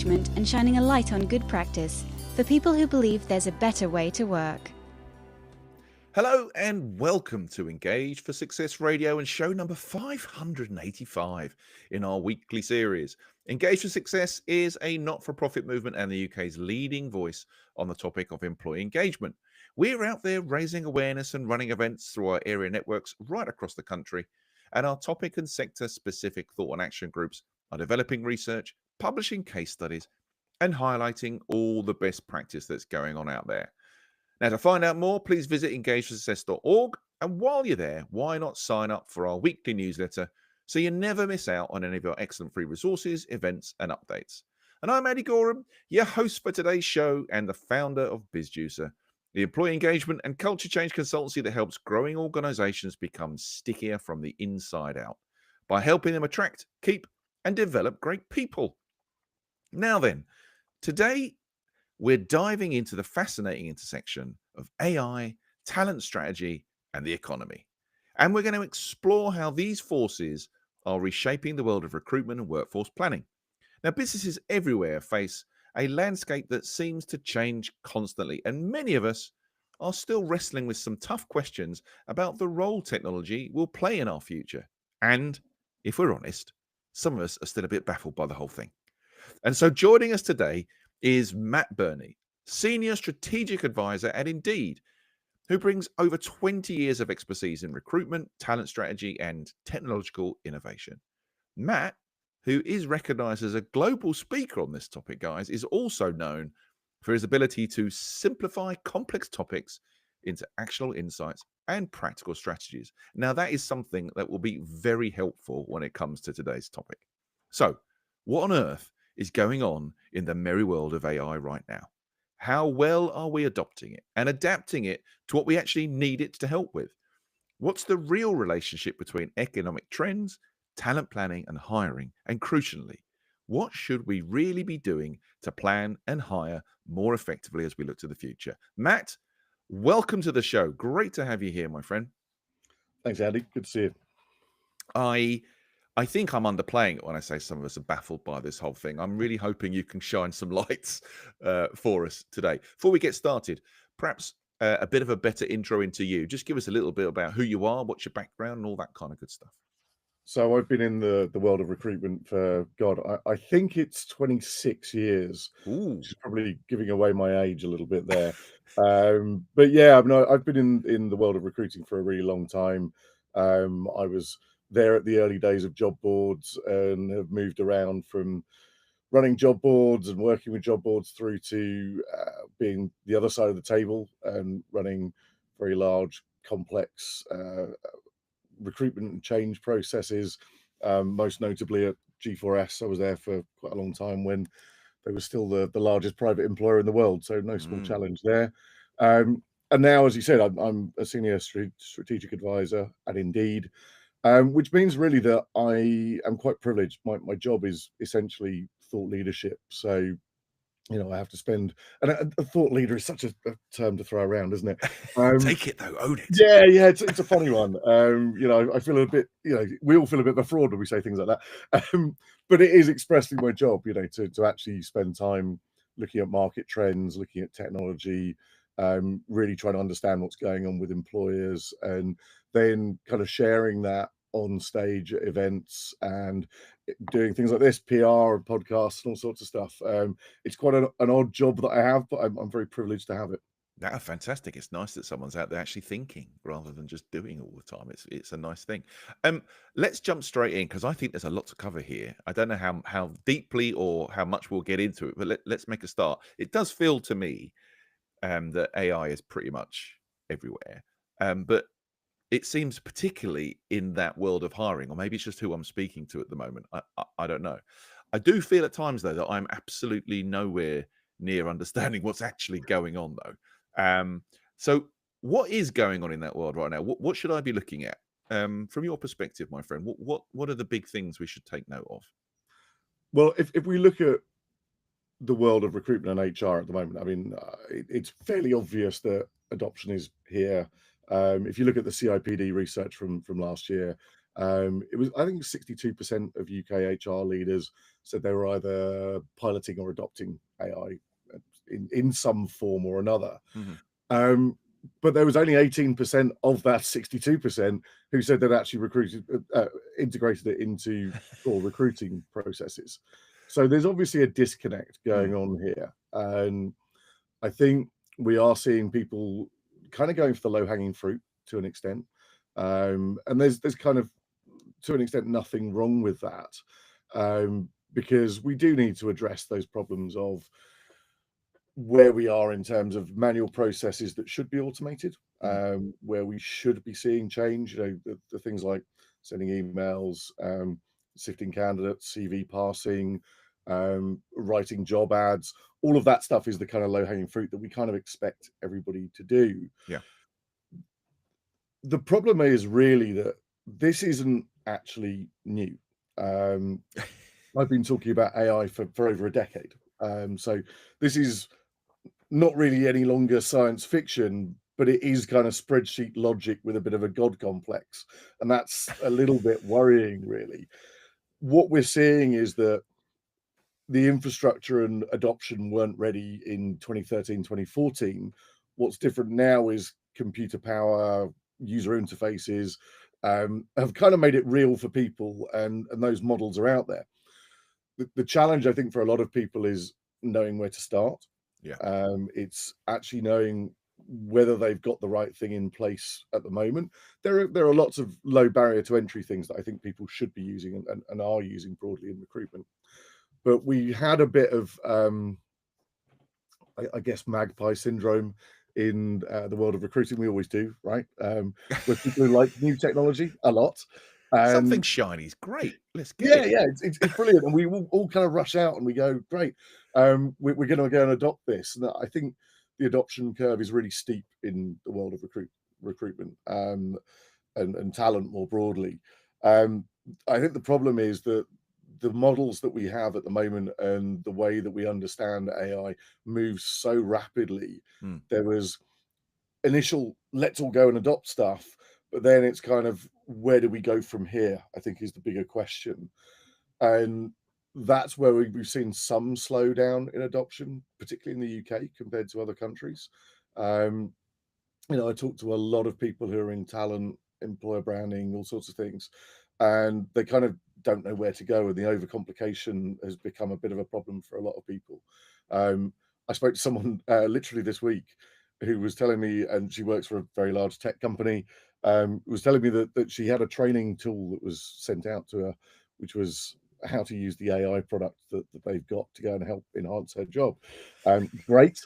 engagement and shining a light on good practice for people who believe there's a better way to work. Hello and welcome to Engage for Success Radio and show number 585 in our weekly series. Engage for Success is a not-for-profit movement and the UK's leading voice on the topic of employee engagement. We're out there raising awareness and running events through our area networks right across the country, and our topic and sector-specific thought and action groups are developing research, publishing case studies, and highlighting all the best practice that's going on out there. Now, to find out more, please visit engageforsuccess.org. And while you're there, why not sign up for our weekly newsletter so you never miss out on any of our excellent free resources, events, and updates. And I'm Andy Gorham, your host for today's show and the founder of BizJuicer, the employee engagement and culture change consultancy that helps growing organizations become stickier from the inside out by helping them attract, keep, and develop great people. Now then, today we're diving into the fascinating intersection of AI, talent strategy, and the economy. And we're going to explore how these forces are reshaping the world of recruitment and workforce planning. Now, businesses everywhere face a landscape that seems to change constantly, and many of us are still wrestling with some tough questions about the role technology will play in our future. And if we're honest, some of us are still a bit baffled by the whole thing. And so joining us today is Matt Birney, Senior Strategic Advisor at Indeed, who brings over 20 years of expertise in recruitment, talent strategy, and technological innovation. Matt, who is recognized as a global speaker on this topic, guys, is also known for his ability to simplify complex topics into actionable insights and practical strategies. Now, that is something that will be very helpful when it comes to today's topic. So, what on earth is going on in the merry world of AI right now? How well are we adopting it and adapting it to what we actually need it to help with? What's the real relationship between economic trends, talent planning, and hiring? And crucially, what should we really be doing to plan and hire more effectively as we look to the future? Matt, welcome to the show. Great to have you here, my friend. Thanks, Andy. Good to see you. I think I'm underplaying it when I say some of us are baffled by this whole thing. I'm really hoping you can shine some lights for us today. Before we get started, perhaps a bit of a better intro into you. Just give us a little bit about who you are, what's your background, and all that kind of good stuff. So I've been in the world of recruitment for, I think it's 26 years, Ooh. which is probably giving away my age a little bit there. But yeah, I mean, I've been in the world of recruiting for a really long time. I was there at the early days of job boards and have moved around from running job boards and working with job boards through to being the other side of the table and running very large, complex recruitment and change processes. Most notably at G4S, I was there for quite a long time when they were still the largest private employer in the world, so no small challenge there. And now, as you said, I'm a senior strategic advisor at Indeed, which means really that I am quite privileged. My job is essentially thought leadership. So, you know, I have to spend, and a thought leader is such a term to throw around, isn't it? Take it though, own it. Yeah, it's a funny one. You know, I feel a bit, you know, we all feel a bit of a fraud when we say things like that. But it is expressly my job, you know, to actually spend time looking at market trends, looking at technology, really trying to understand what's going on with employers, and then kind of sharing that on stage at events and doing things like this, PR and podcasts and all sorts of stuff. It's quite an odd job that I have, but I'm very privileged to have it. That's fantastic. It's nice that someone's out there actually thinking rather than just doing all the time. It's a nice thing. Let's jump straight in because I think there's a lot to cover here. I don't know how deeply or how much we'll get into it, but let's make a start. It does feel to me that AI is pretty much everywhere, but it seems particularly in that world of hiring, or maybe it's just who I'm speaking to at the moment. I don't know. I do feel at times though that I'm absolutely nowhere near understanding what's actually going on though. So what is going on in that world right now? What should I be looking at? From your perspective, my friend, what are the big things we should take note of? Well, if we look at the world of recruitment and HR at the moment, I mean, it's fairly obvious that adoption is here. If you look at the CIPD research from last year, It was, I think, 62% of UK HR leaders said they were either piloting or adopting AI in some form or another. Mhm. But there was only 18% of that 62% who said they'd actually integrated it into core recruiting processes. So there's obviously a disconnect going on here. And I think we are seeing people kind of going for the low-hanging fruit to an extent. And there's kind of, to an extent, nothing wrong with that. Because we do need to address those problems of where we are in terms of manual processes that should be automated, where we should be seeing change. You know, the things like sending emails, sifting candidates, CV parsing, writing job ads. All of that stuff is the kind of low-hanging fruit that we kind of expect everybody to do. Yeah. The problem is really that this isn't actually new. I've been talking about AI for over a decade. So this is not really any longer science fiction, but it is kind of spreadsheet logic with a bit of a god complex. And that's a little bit worrying, really. What we're seeing is that the infrastructure and adoption weren't ready in 2013, 2014. What's different now is computer power, user interfaces, have kind of made it real for people, and those models are out there. The challenge, I think, for a lot of people is knowing where to start. Yeah. It's actually knowing whether they've got the right thing in place at the moment. There are lots of low barrier to entry things that I think people should be using and are using broadly in recruitment. But we had a bit of, I guess, magpie syndrome in the world of recruiting. We always do, right? With people who like new technology a lot. Something shiny is great. Let's get Yeah, it. yeah, it's brilliant, and we all kind of rush out and we go, great, we're going to go and adopt this. And I think the adoption curve is really steep in the world of recruitment and talent more broadly. I think the problem is that the models that we have at the moment and the way that we understand AI moves so rapidly. There was initial let's all go and adopt stuff, but then it's kind of where do we go from here, I think, is the bigger question. And that's where we've seen some slowdown in adoption, particularly in the UK compared to other countries. You know, I talk to a lot of people who are in talent, employer branding, all sorts of things, and they kind of don't know where to go, and the overcomplication has become a bit of a problem for a lot of people. I spoke to someone literally this week who was telling me, and she works for a very large tech company, was telling me that she had a training tool that was sent out to her, which was how to use the AI product that they've got to go and help enhance her job. Great.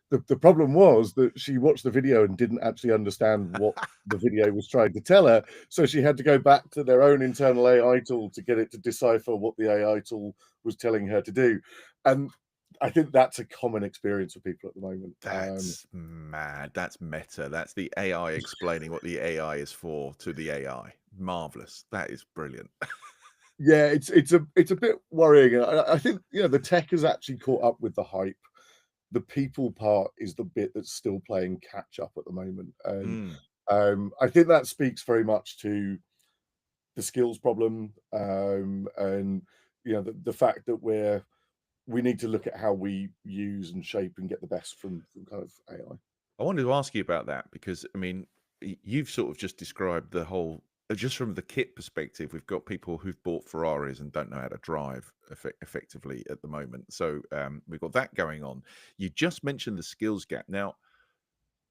The problem was that she watched the video and didn't actually understand what the video was trying to tell her. So she had to go back to their own internal AI tool to get it to decipher what the AI tool was telling her to do. And I think that's a common experience for people at the moment. That's mad. That's meta. That's the AI explaining what the AI is for to the AI. Marvelous. That is brilliant. Yeah, it's a bit worrying. I think, you know, the tech has actually caught up with the hype. The people part is the bit that's still playing catch up at the moment. And I think that speaks very much to the skills problem, and you know the fact that we need to look at how we use and shape and get the best from kind of AI. I wanted to ask you about that because, I mean, you've sort of just described the whole, just from the kit perspective, we've got people who've bought Ferraris and don't know how to drive effectively at the moment. So we've got that going on. You just mentioned the skills gap. Now,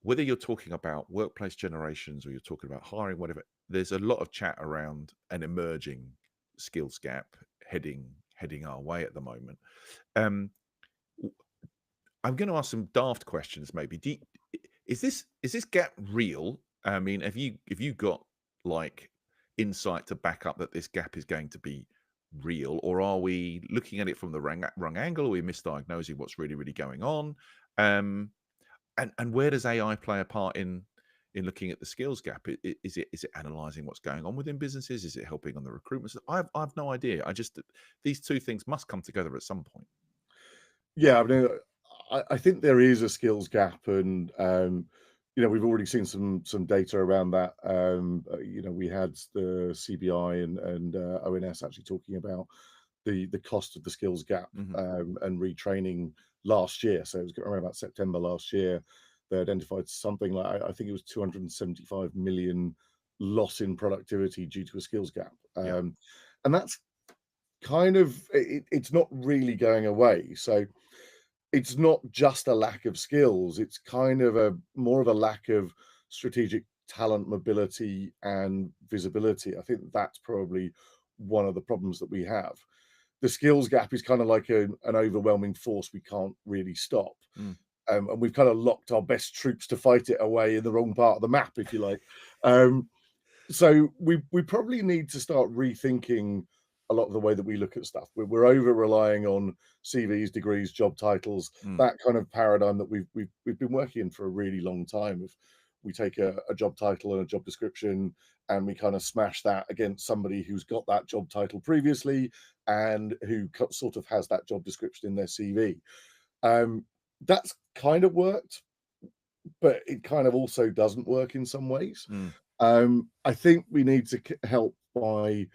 whether you're talking about workplace generations or you're talking about hiring, whatever, there's a lot of chat around an emerging skills gap heading our way at the moment. Um, I'm going to ask some daft questions. Maybe is this gap real? I mean, have you got like insight to back up that this gap is going to be real, or are we looking at it from the wrong angle? Are we misdiagnosing what's really going on? And where does AI play a part in looking at the skills gap? Is it analyzing what's going on within businesses? Is it helping on the recruitment? I've no idea. These two things must come together at some point. Yeah, I mean, I think there is a skills gap, and you we've already seen some data around that. We had the CBI and ONS actually talking about the cost of the skills gap and retraining last year. So it was around about September last year. They identified something like, I think it was 275 million loss in productivity due to a skills gap. And that's kind of, it's not really going away. So it's not just a lack of skills, it's kind of more of a lack of strategic talent mobility and visibility. I think that's probably one of the problems that we have. The skills gap is kind of like an overwhelming force we can't really stop. And we've kind of locked our best troops to fight it away in the wrong part of the map, if you like. So we probably need to start rethinking a lot of the way that we look at stuff. We're over relying on CVs, degrees, job titles, that kind of paradigm that we've been working in for a really long time. If we take a job title and a job description and we kind of smash that against somebody who's got that job title previously and who sort of has that job description in their CV. That's kind of worked, but it kind of also doesn't work in some ways. I think we need to help by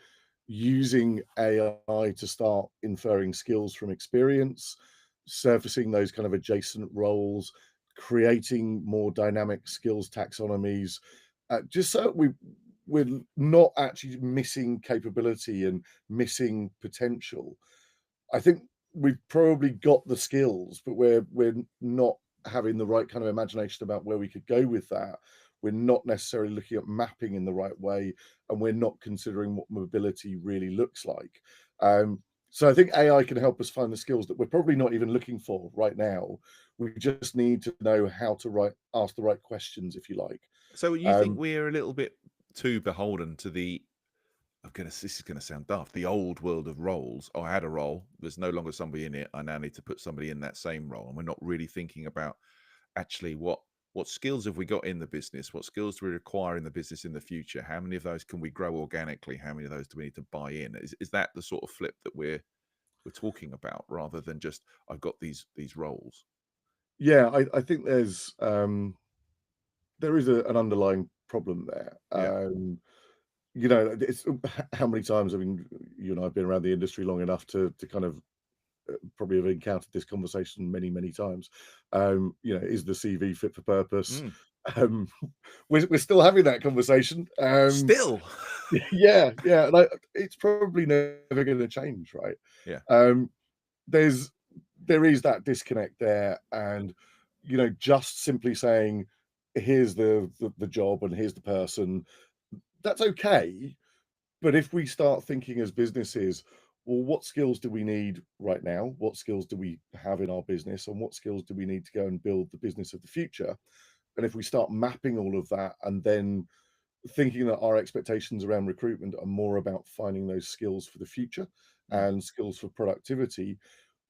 using AI to start inferring skills from experience, surfacing those kind of adjacent roles, creating more dynamic skills taxonomies, just so we're not actually missing capability and missing potential. I think we've probably got the skills, but we're not having the right kind of imagination about where we could go with that. We're not necessarily looking at mapping in the right way, and we're not considering what mobility really looks like. So I think AI can help us find the skills that we're probably not even looking for right now. We just need to know how to ask the right questions, if you like. So you think we're a little bit too beholden to the, this is going to sound daft, the old world of roles? Oh, I had a role, there's no longer somebody in it, I now need to put somebody in that same role. And we're not really thinking about actually what skills have we got in the business? What skills do we require in the business in the future? How many of those can we grow organically? How many of those do we need to buy in? Is that the sort of flip that we're talking about, rather than just I've got these roles? Yeah, I think there is an underlying problem there. It's how many times, I mean, you and I have been around the industry long enough to kind of probably have encountered this conversation many times. Is the CV fit for purpose? We're still having that conversation. Still, yeah. And it's probably never going to change, right? Yeah. There is that disconnect there, and just simply saying, here's the job and here's the person, that's okay. But if we start thinking as businesses, well, what skills do we need right now? What skills do we have in our business? And what skills do we need to go and build the business of the future? And if we start mapping all of that and then thinking that our expectations around recruitment are more about finding those skills for the future and skills for productivity,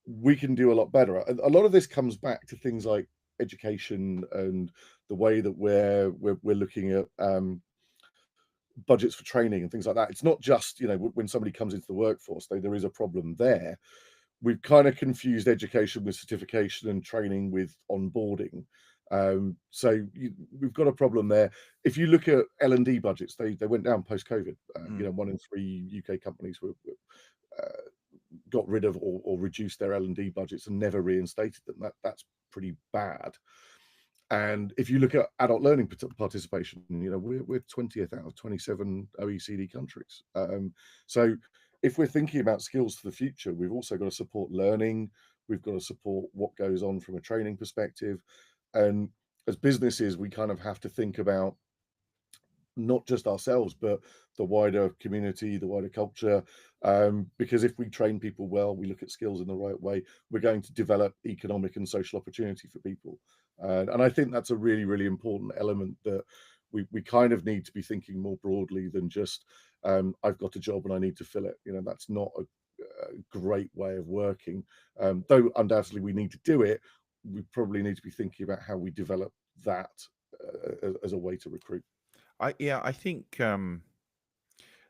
we can do a lot better. A lot of this comes back to things like education and the way that we're looking at budgets for training and things like that. It's not just, when somebody comes into the workforce, there is a problem there. We've kind of confused education with certification and training with onboarding. So we've got a problem there. If you look at L&D budgets, they went down post-COVID. 1 in 3 UK companies got rid of or reduced their L&D budgets and never reinstated them. That's pretty bad. And if you look at adult learning participation, we're 20th out of 27 OECD countries. So if we're thinking about skills for the future, we've also got to support learning. We've got to support what goes on from a training perspective. And as businesses, we kind of have to think about not just ourselves, but the wider community, the wider culture. Because if we train people well, we look at skills in the right way, we're going to develop economic and social opportunity for people. And I think that's a really, really important element that we kind of need to be thinking more broadly than just, I've got a job and I need to fill it. That's not a great way of working. Though undoubtedly we need to do it, we probably need to be thinking about how we develop that as a way to recruit. I think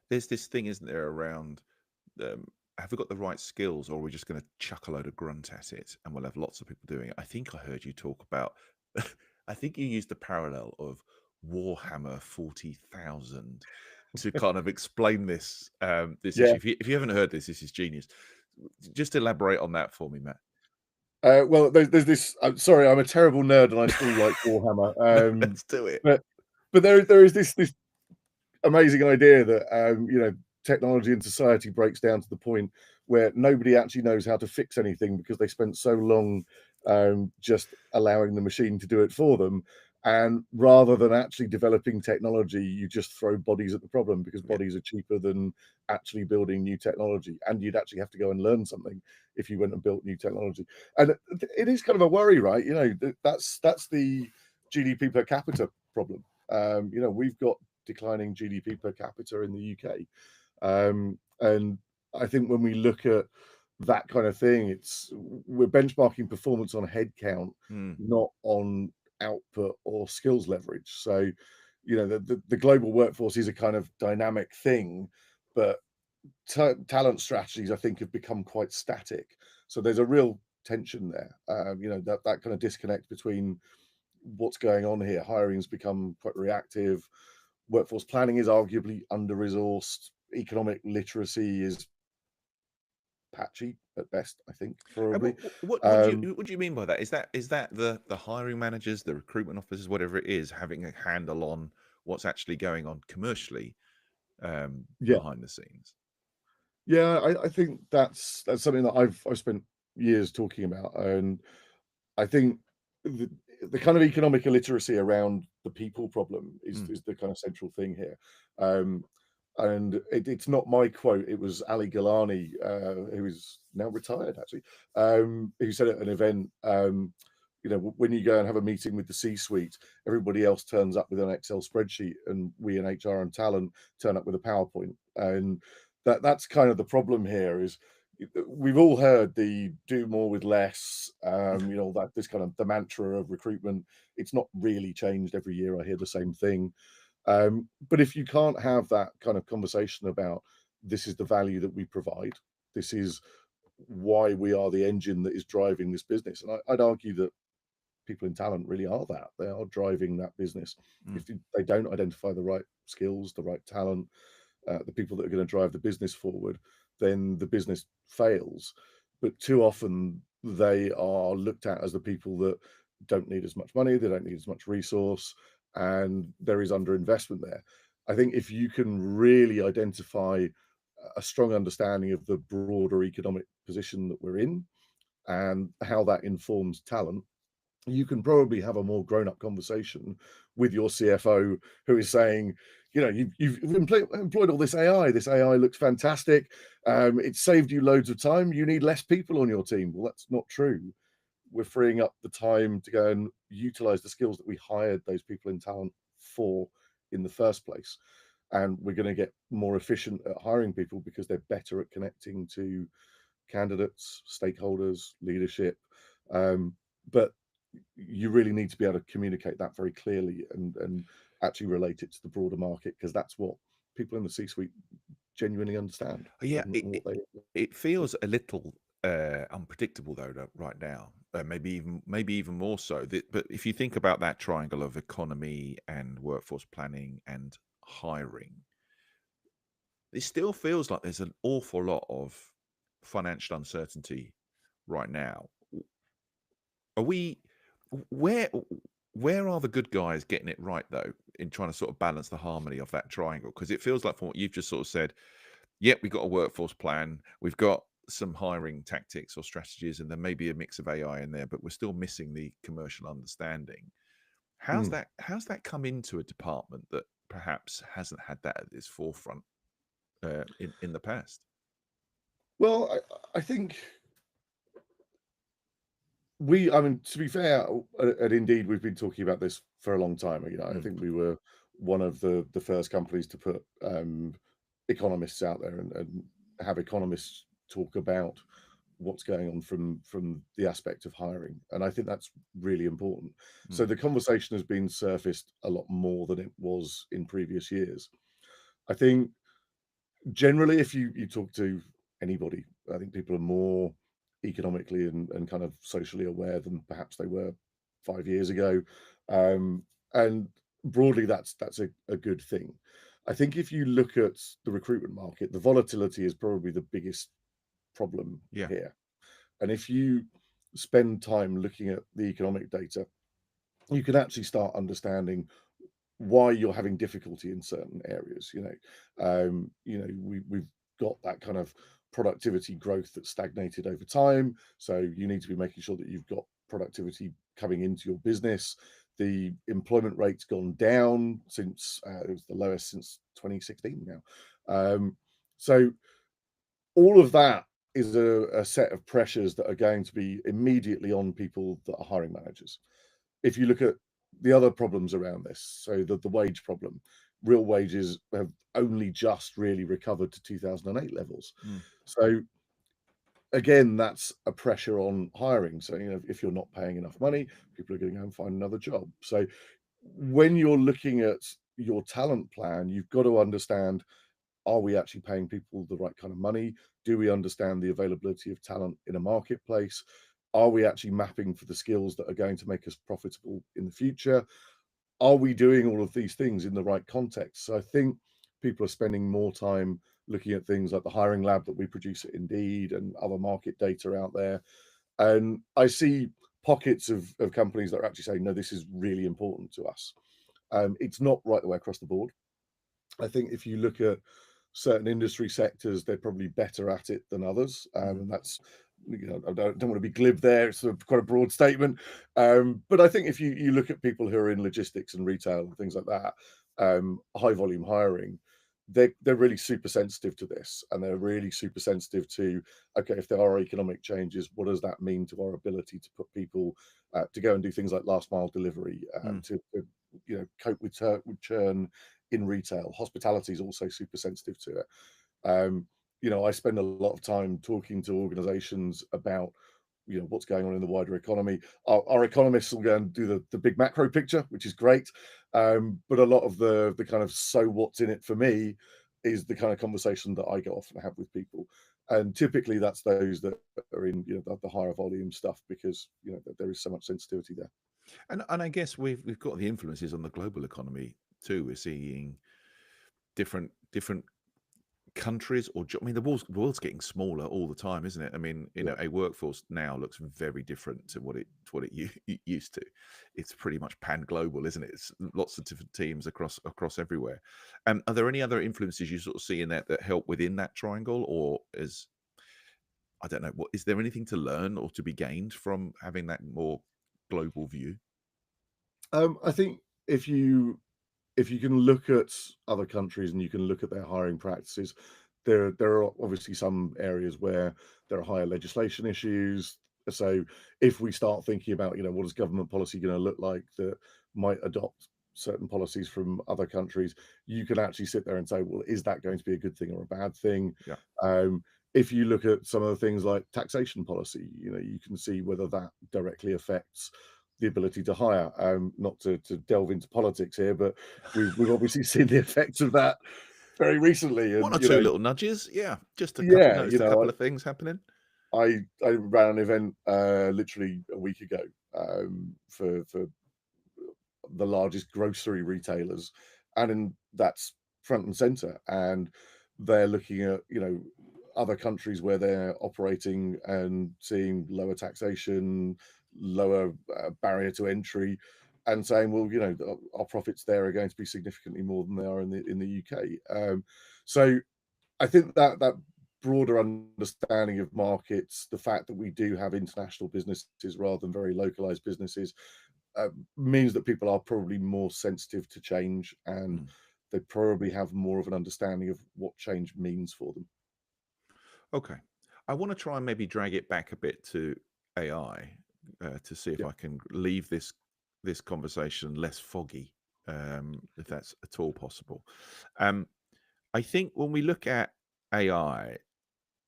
there's this thing, isn't there, around have we got the right skills, or are we just going to chuck a load of grunt at it and we'll have lots of people doing it? I think I heard you talk about I think you used the parallel of Warhammer 40,000 to kind of explain this Yeah. issue. If you haven't heard this is genius. Just elaborate on that for me, Matt. Well, there's this. I'm sorry, I'm a terrible nerd, and I still like Warhammer. No, let's do it. But there is this amazing idea that technology and society breaks down to the point where nobody actually knows how to fix anything because they spent so long just allowing the machine to do it for them. And rather than actually developing technology, you just throw bodies at the problem because bodies are cheaper than actually building new technology. And you'd actually have to go and learn something if you went and built new technology. And it is kind of a worry, right? That's the GDP per capita problem. We've got declining GDP per capita in the UK. And I think when we look at that kind of thing, we're benchmarking performance on headcount, not on output or skills leverage. So, the global workforce is a kind of dynamic thing, but talent strategies, I think, have become quite static. So there's a real tension there. That kind of disconnect between what's going on here. Hiring's become quite reactive. Workforce planning is arguably under-resourced. Economic literacy is patchy at best, I think, probably. What do you mean by that? Is that the hiring managers, the recruitment officers, whatever it is, having a handle on what's actually going on commercially behind the scenes? Yeah, I think that's something that I've spent years talking about, and I think the kind of economic illiteracy around the people problem is the kind of central thing here. And it's not my quote. It was Ali Galani, who is now retired, actually, who said at an event, when you go and have a meeting with the C-suite, everybody else turns up with an Excel spreadsheet, and we in HR and talent turn up with a PowerPoint. And that's kind of the problem here. Is we've all heard the do more with less, that this kind of the mantra of recruitment. It's not really changed every year. I hear the same thing. But if you can't have that kind of conversation about this is the value that we provide, this is why we are the engine that is driving this business. And I'd argue that people in talent really are that. They are driving that business. If they don't identify the right skills, the right talent, the people that are going to drive the business forward, then the business fails. But too often they are looked at as the people that don't need as much money, they don't need as much resource, and there is underinvestment there. I think if you can really identify a strong understanding of the broader economic position that we're in and how that informs talent, you can probably have a more grown-up conversation with your CFO, who is saying, you've employed all this AI. This AI looks fantastic. It saved you loads of time. You need less people on your team. Well, that's not true. We're freeing up the time to go and utilize the skills that we hired those people in talent for in the first place. And we're going to get more efficient at hiring people because they're better at connecting to candidates, stakeholders, leadership. But you really need to be able to communicate that very clearly and actually relate it to the broader market, because that's what people in the C-suite genuinely understand. Yeah, it feels a little unpredictable though right now. Maybe even more so. But if you think about that triangle of economy and workforce planning and hiring, it still feels like there's an awful lot of financial uncertainty right now. Are we where are the good guys getting it right though in trying to sort of balance the harmony of that triangle? Because it feels like from what you've just sort of said, yep, we've got a workforce plan, we've got some hiring tactics or strategies, and there may be a mix of AI in there, but we're still missing the commercial understanding. How's that come into a department that perhaps hasn't had that at its forefront in the past? Well, I think to be fair, at Indeed, we've been talking about this for a long time. I think we were one of the first companies to put economists out there and have economists talk about what's going on from the aspect of hiring. And I think that's really important. So the conversation has been surfaced a lot more than it was in previous years. I think generally, if you talk to anybody, I think people are more economically and kind of socially aware than perhaps they were 5 years ago. And broadly, that's a good thing. I think if you look at the recruitment market, the volatility is probably the biggest problem Yeah. here. And if you spend time looking at the economic data, you can actually start understanding why you're having difficulty in certain areas. We've got that kind of productivity growth that stagnated over time. So you need to be making sure that you've got productivity coming into your business. The employment rate's gone down since it was the lowest since 2016 now. So all of that is a set of pressures that are going to be immediately on people that are hiring managers. If you look at the other problems around this, so the wage problem, real wages have only just really recovered to 2008 levels. So again, that's a pressure on hiring. So, if you're not paying enough money, people are going to go and find another job. So when you're looking at your talent plan, you've got to understand, are we actually paying people the right kind of money? Do we understand the availability of talent in a marketplace? Are we actually mapping for the skills that are going to make us profitable in the future? Are we doing all of these things in the right context? So I think people are spending more time looking at things like the hiring lab that we produce at Indeed and other market data out there. And I see pockets of companies that are actually saying, no, this is really important to us. It's not right the way across the board. I think if you look at certain industry sectors, they're probably better at it than others. And that's, I don't want to be glib there. It's quite a broad statement. But I think if you look at people who are in logistics and retail and things like that, high volume hiring, they're really super sensitive to this, and they're really super sensitive to, okay, if there are economic changes, what does that mean to our ability to put people to go and do things like last mile delivery, to cope with churn in retail. Hospitality is also super sensitive to it. I spend a lot of time talking to organizations about what's going on in the wider economy. Our economists will go and do the big macro picture, which is great, but a lot of the kind of so what's in it for me is the kind of conversation that I go off and have with people, and typically that's those that are in the higher volume stuff, because there is so much sensitivity there. And I guess we've got the influences on the global economy too. We're seeing different countries, the world's getting smaller all the time, isn't it? I mean, a workforce now looks very different to what it used to. It's pretty much pan global, isn't it? It's lots of different teams across everywhere. Are there any other influences you sort of see in that help within that triangle, or I don't know, is there anything to learn or to be gained from having that more global view? I think if you can look at other countries and you can look at their hiring practices, there are obviously some areas where there are higher legislation issues. So if we start thinking about, what is government policy going to look like that might adopt certain policies from other countries, you can actually sit there and say, well, is that going to be a good thing or a bad thing? Yeah. If you look at some of the things like taxation policy, you can see whether that directly affects the ability to hire. Not to delve into politics here, but we've obviously seen the effects of that very recently. And, One or two little nudges, yeah. Just a yeah, couple of things happening. I ran an event literally a week ago for the largest grocery retailers, and that's front and center. And they're looking at other countries where they're operating and seeing lower taxation, lower barrier to entry, and saying, well, our profits there are going to be significantly more than they are in the UK. So I think that broader understanding of markets, the fact that we do have international businesses rather than very localized businesses, means that people are probably more sensitive to change, and they probably have more of an understanding of what change means for them. Okay. I want to try and maybe drag it back a bit to AI to see if I can leave this conversation less foggy, if that's at all possible. I think when we look at AI,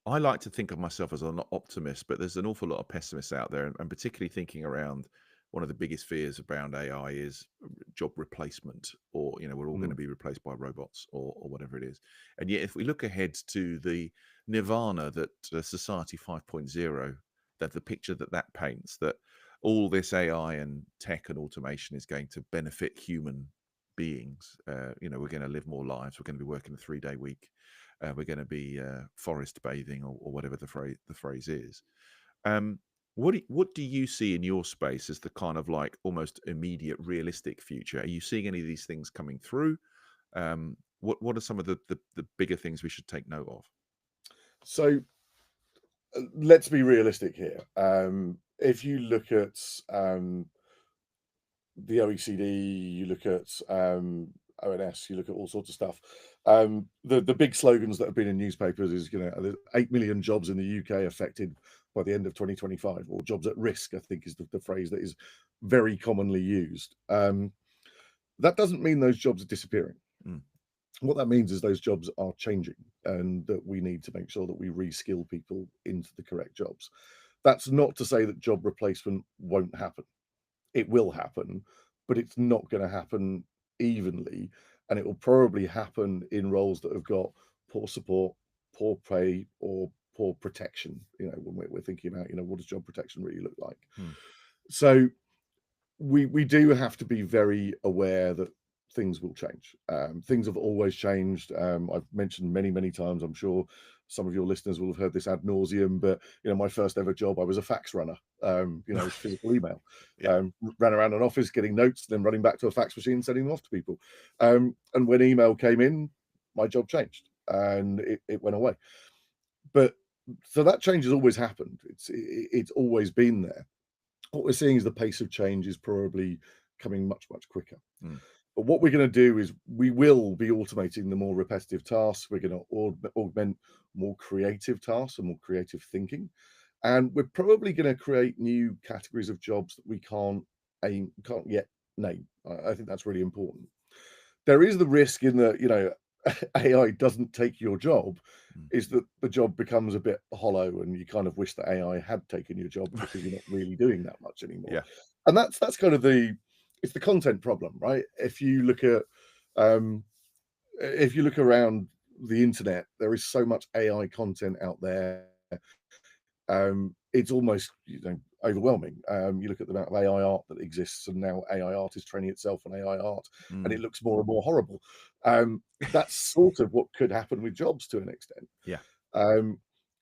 I like to think of myself as an optimist, but there's an awful lot of pessimists out there, and particularly thinking around one of the biggest fears around AI is job replacement, or we're all going to be replaced by robots or whatever it is. And yet, if we look ahead to the nirvana that Society 5.0, that the picture that paints, that all this AI and tech and automation is going to benefit human beings. We're going to live more lives. We're going to be working a 3-day week. We're going to be forest bathing, or whatever the phrase is. What do you see in your space as the kind of like almost immediate realistic future? Are you seeing any of these things coming through? What are some of the bigger things we should take note of? So let's be realistic here. If you look at the OECD, you look at ONS, you look at all sorts of stuff. The big slogans that have been in newspapers is, there's 8 million jobs in the UK affected by the end of 2025, or jobs at risk, I think is the phrase that is very commonly used. That doesn't mean those jobs are disappearing. What that means is those jobs are changing, and that we need to make sure that we reskill people into the correct jobs. That's not to say that job replacement won't happen. It will happen, but it's not going to happen evenly, and it will probably happen in roles that have got poor support, poor pay, or poor protection. When we're thinking about, what does job protection really look like? So we do have to be very aware that things will change. Things have always changed. I've mentioned many times, I'm sure some of your listeners will have heard this ad nauseum, but my first ever job, I was a fax runner. Physical email. Ran around an office getting notes, then running back to a fax machine, sending them off to people. And when email came in, my job changed and it went away. But so that change has always happened. It's always been there. What we're seeing is the pace of change is probably coming much quicker. But what we're going to do is we will be automating the more repetitive tasks. We're going to augment more creative tasks and more creative thinking. And we're probably going to create new categories of jobs that we can't yet name. I think that's really important. There is the risk in that, AI doesn't take your job, is that the job becomes a bit hollow and you kind of wish that AI had taken your job because you're not really doing that much anymore. And that's kind of it's the content problem, right? If you look around the internet, there is so much AI content out there. It's almost overwhelming. You look at the amount of AI art that exists, and now AI art is training itself on AI art, and it looks more and more horrible. That's sort of what could happen with jobs to an extent.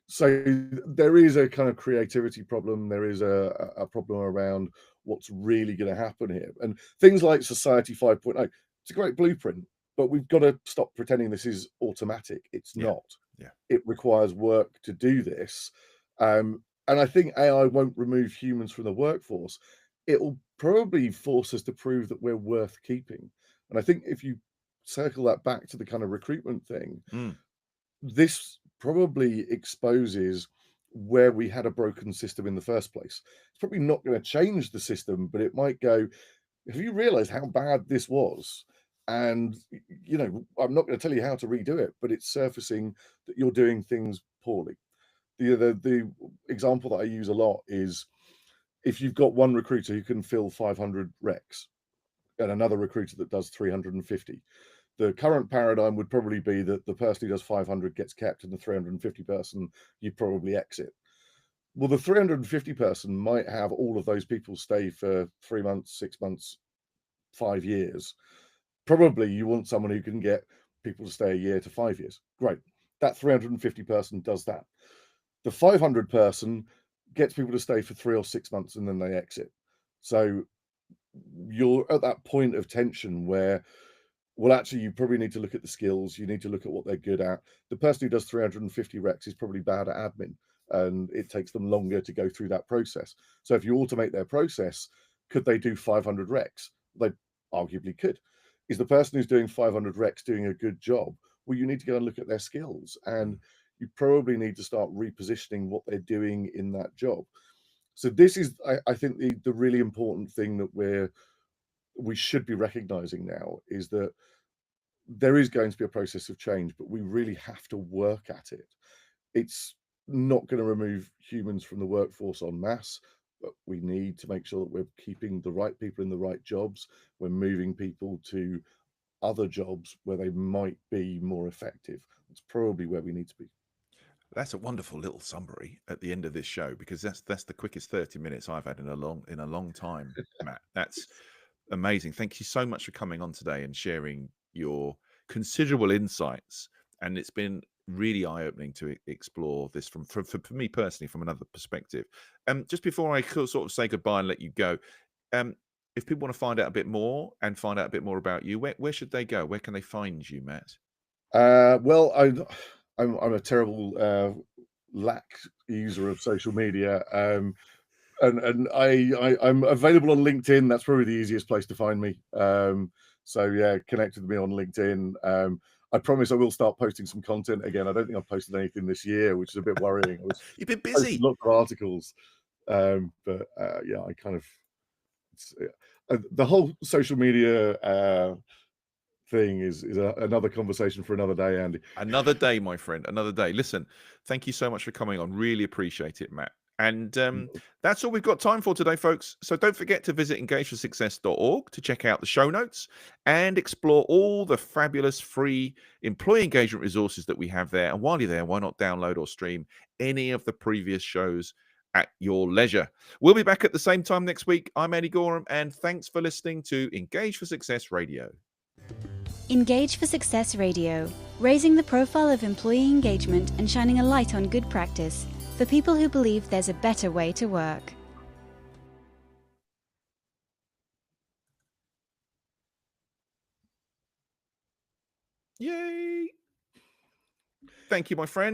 So there is a kind of creativity problem. There is a problem around what's really going to happen here. And things like Society 5.0, it's a great blueprint, but we've got to stop pretending this is automatic. It's not. It requires work to do this. And I think AI won't remove humans from the workforce. It will probably force us to prove that we're worth keeping. And I think if you circle that back to the kind of recruitment thing, this probably exposes where we had a broken system in the first place. It's probably not going to change the system, but it might go, have you realized how bad this was? And, I'm not going to tell you how to redo it, but it's surfacing that you're doing things poorly. The example that I use a lot is if you've got one recruiter who can fill 500 recs and another recruiter that does 350, the current paradigm would probably be that the person who does 500 gets kept and the 350 person you probably exit. Well, the 350 person might have all of those people stay for 3 months, 6 months, 5 years. Probably you want someone who can get people to stay a year to 5 years. Great. That 350 person does that. The 500 person gets people to stay for 3 or 6 months and then they exit. So you're at that point of tension where, well, actually, you probably need to look at the skills. You need to look at what they're good at. The person who does 350 recs is probably bad at admin, and it takes them longer to go through that process. So if you automate their process, could they do 500 recs? They arguably could. Is the person who's doing 500 recs doing a good job? Well, you need to go and look at their skills, and you probably need to start repositioning what they're doing in that job. So this is, I think, the really important thing that we should be recognizing now is that there is going to be a process of change, but we really have to work at it. It's not going to remove humans from the workforce en masse, but we need to make sure that we're keeping the right people in the right jobs. We're moving people to other jobs where they might be more effective. It's probably where we need to be. That's a wonderful little summary at the end of this show, because that's the quickest 30 minutes I've had in a long time, Matt. That's amazing. Thank you so much for coming on today and sharing your considerable insights. And it's been really eye-opening to explore this for me personally from another perspective. Just before I sort of say goodbye and let you go, if people want to find out a bit more and find out a bit more about you, where should they go? Where can they find you, Matt? Well, I'm a terrible lack user of social media. And I'm available on LinkedIn. That's probably the easiest place to find me. So yeah, connect with me on LinkedIn. I promise I will start posting some content again. I don't think I've posted anything this year, which is a bit worrying. You've been Posted busy. lots of articles, but yeah, I kind of the whole social media thing is another conversation for another day, Andy. Another day, my friend. Another day. Listen, thank you so much for coming on. Really appreciate it, Matt. And that's all we've got time for today, folks. So don't forget to visit engageforsuccess.org to check out the show notes and explore all the fabulous free employee engagement resources that we have there. And while you're there, why not download or stream any of the previous shows at your leisure? We'll be back at the same time next week. I'm Eddie Gorham, and thanks for listening to Engage for Success Radio. Engage for Success Radio, raising the profile of employee engagement and shining a light on good practice for people who believe there's a better way to work. Yay! Thank you, my friend.